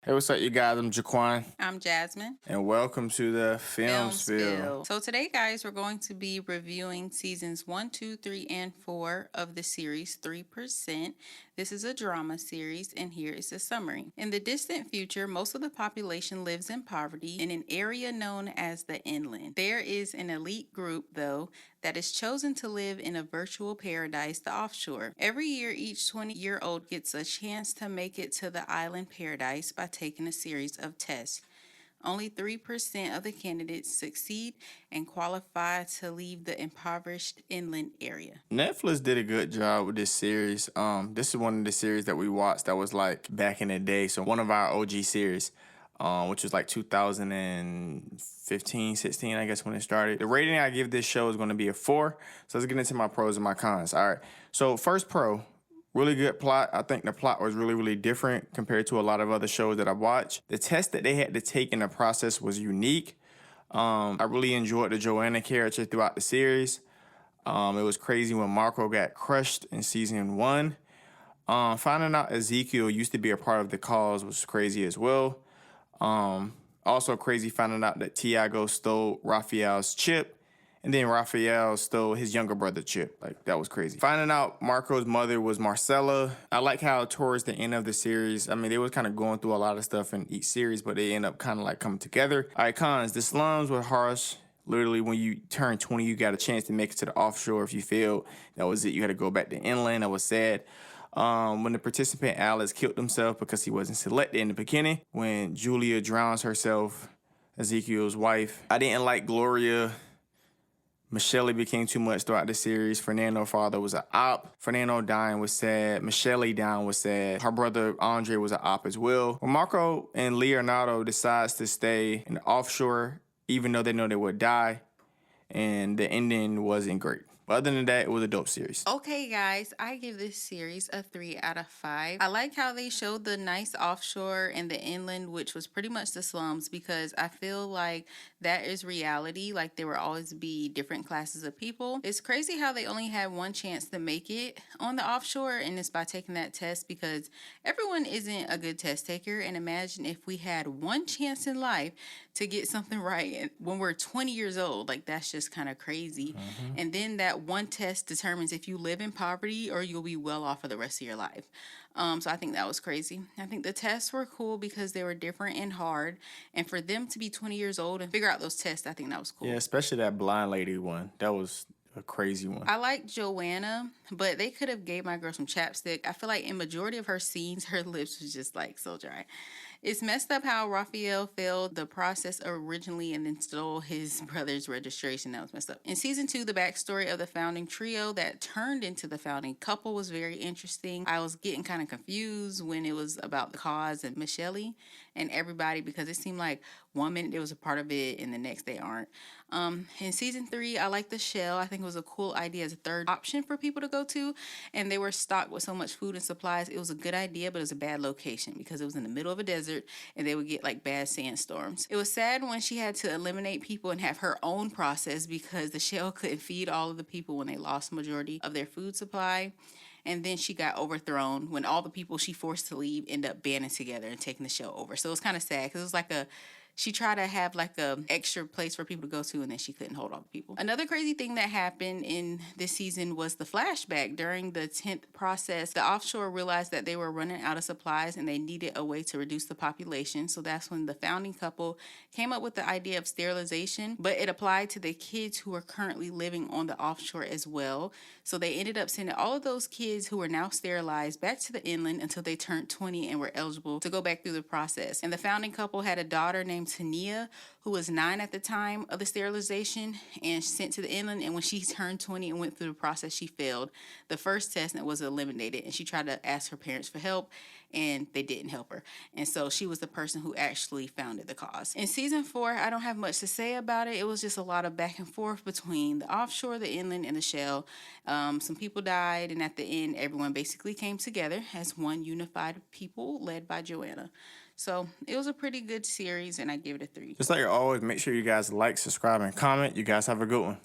Hey, what's up, you guys? I'm Jaquan, I'm Jasmine. and welcome to the Film Film Spill. Spill. So today, guys, we're going to be reviewing seasons 1, 2, 3, and 4 of the series 3%. This is a drama series, and here is the summary. In the distant future, most of the population lives in poverty in an area known as the inland. There is an elite group, though, that is chosen to live in a virtual paradise, the offshore. Every year, each 20-year-old gets a chance to make it to the island paradise by taking a series of tests. Only 3% of the candidates succeed and qualify to leave the impoverished inland area. Netflix did a good job with this series. This is one of the series that we watched that was like back in the day. So one of our OG series, which was like 2015, 16, I guess, when it started. The rating I give this show is going to be a 4. So let's get into my pros and my cons. All right. So first pro. Really good plot. I think the plot was really, really different compared to a lot of other shows that I've watched. The test that they had to take in the process was unique. I really enjoyed the Joanna character throughout the series. It was crazy when Marco got crushed in season 1. Finding out Ezekiel used to be a part of the cause was crazy as well. Also crazy finding out that Tiago stole Raphael's chip. And then Raphael stole his younger brother Chip. Like, that was crazy. Finding out Marco's mother was Marcella. I like how towards the end of the series, I mean, they was kind of going through a lot of stuff in each series, but they end up kind of like coming together. All right, cons. The slums were harsh. Literally, when you turn 20, you got a chance to make it to the offshore. If you failed, that was it. You had to go back to inland. That was sad. When the participant Alice killed himself because he wasn't selected in the beginning. When Julia drowns herself, Ezekiel's wife. I didn't like Gloria. Michelle became too much throughout the series. Fernando's father was an op. Fernando dying was sad. Michelle dying was sad. Her brother Andre was an op as well. When Marco and Leonardo decides to stay in the offshore, even though they know they would die, and the ending wasn't great. But other than that, it was a dope series. Okay, guys, I give this series a 3 out of 5. I like how they showed the nice offshore and the inland, which was pretty much the slums, because I feel like that is reality. Like, there will always be different classes of people. It's crazy how they only had one chance to make it on the offshore, and it's by taking that test, because everyone isn't a good test taker. And imagine if we had one chance in life to get something right when we're 20 years old. Like, that's just kind of crazy. And then that one test determines if you live in poverty or you'll be well off for the rest of your life. So I think that was crazy. I think the tests were cool because they were different and hard. And for them to be 20 years old and figure out those tests, I think that was cool. Yeah, especially that blind lady one. That was a crazy one. I like Joanna, but they could have gave my girl some chapstick. I feel like in majority of her scenes, her lips was just like so dry. It's messed up how Raphael failed the process originally and then stole his brother's registration. That was messed up. In season 2, the backstory of the founding trio that turned into the founding couple was very interesting. I was getting kind of confused when it was about the cause and Michelle and everybody, because it seemed like one minute it was a part of it and the next they aren't. In season 3, I like the shell. I think it was a cool idea as a third option for people to go to, and they were stocked with so much food and supplies. It was a good idea, but it was a bad location because it was in the middle of a desert and they would get like bad sandstorms. It was sad when she had to eliminate people and have her own process because the shell couldn't feed all of the people when they lost majority of their food supply. And then she got overthrown when all the people she forced to leave end up banding together and taking the show over. So it was kind of sad because it was like she tried to have like a extra place for people to go to, and then she couldn't hold all the people. Another crazy thing that happened in this season was the flashback. During the 10th process, the offshore realized that they were running out of supplies and they needed a way to reduce the population. So that's when the founding couple came up with the idea of sterilization, but it applied to the kids who are currently living on the offshore as well. So they ended up sending all of those kids who are now sterilized back to the inland until they turned 20 and were eligible to go back through the process. And the founding couple had a daughter named Tania, who was 9 at the time of the sterilization and sent to the inland. And when she turned 20 and went through the process, she failed the first test and was eliminated. And she tried to ask her parents for help, and they didn't help her. And so she was the person who actually founded the cause. In season 4, I don't have much to say about it. It was just a lot of back and forth between the offshore, the inland, and the shell. Some people died, and at the end, everyone basically came together as one unified people led by Joanna. So it was a pretty good series, and I give it a 3. Just like always, make sure you guys like, subscribe, and comment. You guys have a good one.